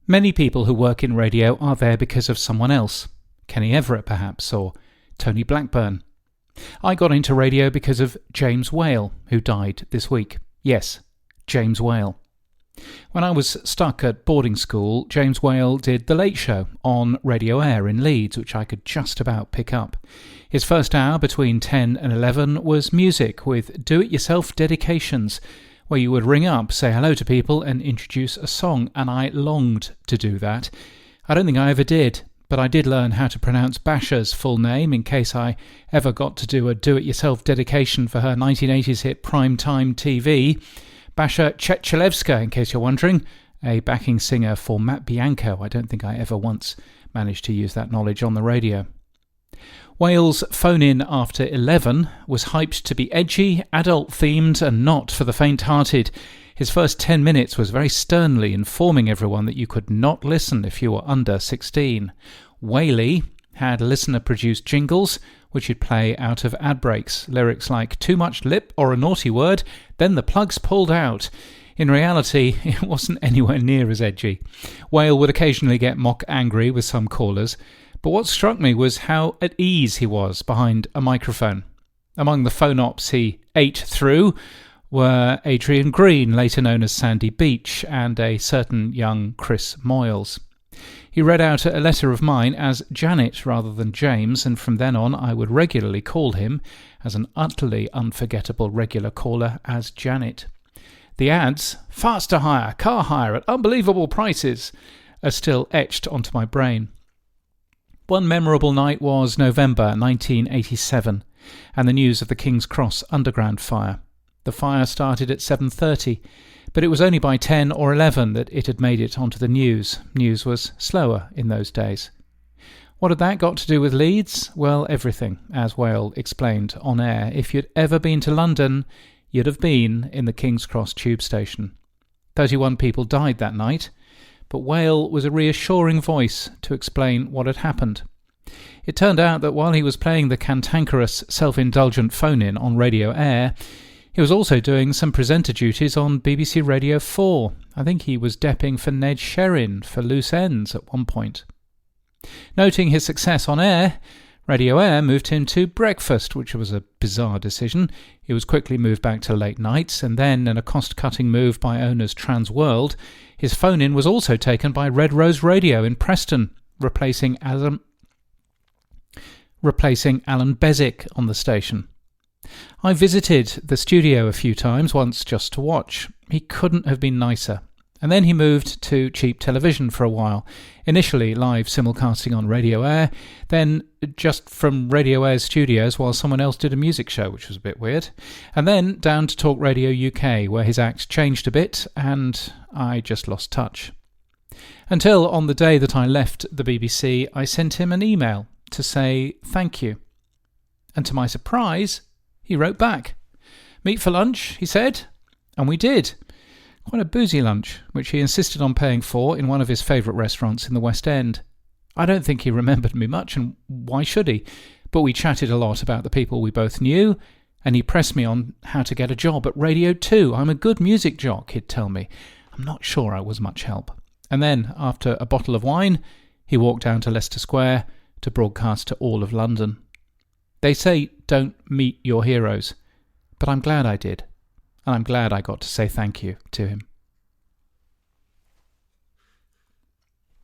Many people who work in radio are there because of someone else. Kenny Everett, perhaps, or Tony Blackburn. I got into radio because of James Whale, who died this week. Yes, James Whale. When I was stuck at boarding school, James Whale did The Late Show on Radio Air in Leeds, which I could just about pick up. His first hour between 10 and 11 was music with do-it-yourself dedications, where you would ring up, say hello to people and introduce a song, and I longed to do that. I don't think I ever did, but I did learn how to pronounce Basha's full name in case I ever got to do a do-it-yourself dedication for her 1980s hit Primetime TV. Basha Chechelevska, in case you're wondering, a backing singer for Matt Bianco. I don't think I ever once managed to use that knowledge on the radio. Whale's phone-in after 11 was hyped to be edgy, adult-themed and not for the faint-hearted. His first 10 minutes was very sternly informing everyone that you could not listen if you were under 16. Whaley had listener-produced jingles which he'd play out of ad breaks, lyrics like "too much lip" or "a naughty word, then the plug's pulled out." In reality, it wasn't anywhere near as edgy. Whale would occasionally get mock-angry with some callers, but what struck me was how at ease he was behind a microphone. Among the phone ops he ate through were Adrian Green, later known as Sandy Beach, and a certain young Chris Moyles. He read out a letter of mine as Janet rather than James, and from then on I would regularly call him, as an utterly unforgettable regular caller, as Janet. The ads, faster hire, car hire at unbelievable prices, are still etched onto my brain. One memorable night was November 1987, and the news of the King's Cross Underground fire. The fire started at 7:30, but it was only by 10 or 11 that it had made it onto the news. News was slower in those days. What had that got to do with Leeds? Well, everything, as Whale explained on air. If you'd ever been to London, you'd have been in the King's Cross tube station. 31 people died that night, but Whale was a reassuring voice to explain what had happened. It turned out that while he was playing the cantankerous, self-indulgent phone-in on Radio Air, he was also doing some presenter duties on BBC Radio 4. I think he was depping for Ned Sherrin for Loose Ends at one point. Noting his success on air, Radio Air moved him to breakfast, which was a bizarre decision. He was quickly moved back to late nights, and then, in a cost-cutting move by owners Transworld, his phone-in was also taken by Red Rose Radio in Preston, replacing Alan Bezic on the station. I visited the studio a few times, once just to watch. He couldn't have been nicer. And then he moved to cheap television for a while. Initially live simulcasting on Radio Air, then just from Radio Air's studios while someone else did a music show, which was a bit weird. And then down to Talk Radio UK, where his act changed a bit and I just lost touch. Until on the day that I left the BBC, I sent him an email to say thank you. And to my surprise, he wrote back. "Meet for lunch," he said, and we did. Quite a boozy lunch, which he insisted on paying for in one of his favourite restaurants in the West End. I don't think he remembered me much, and why should he? But we chatted a lot about the people we both knew, and he pressed me on how to get a job at Radio 2. I'm a good music jock, he'd tell me. I'm not sure I was much help. And then, after a bottle of wine, he walked down to Leicester Square to broadcast to all of London. They say don't meet your heroes, but I'm glad I did, and I'm glad I got to say thank you to him.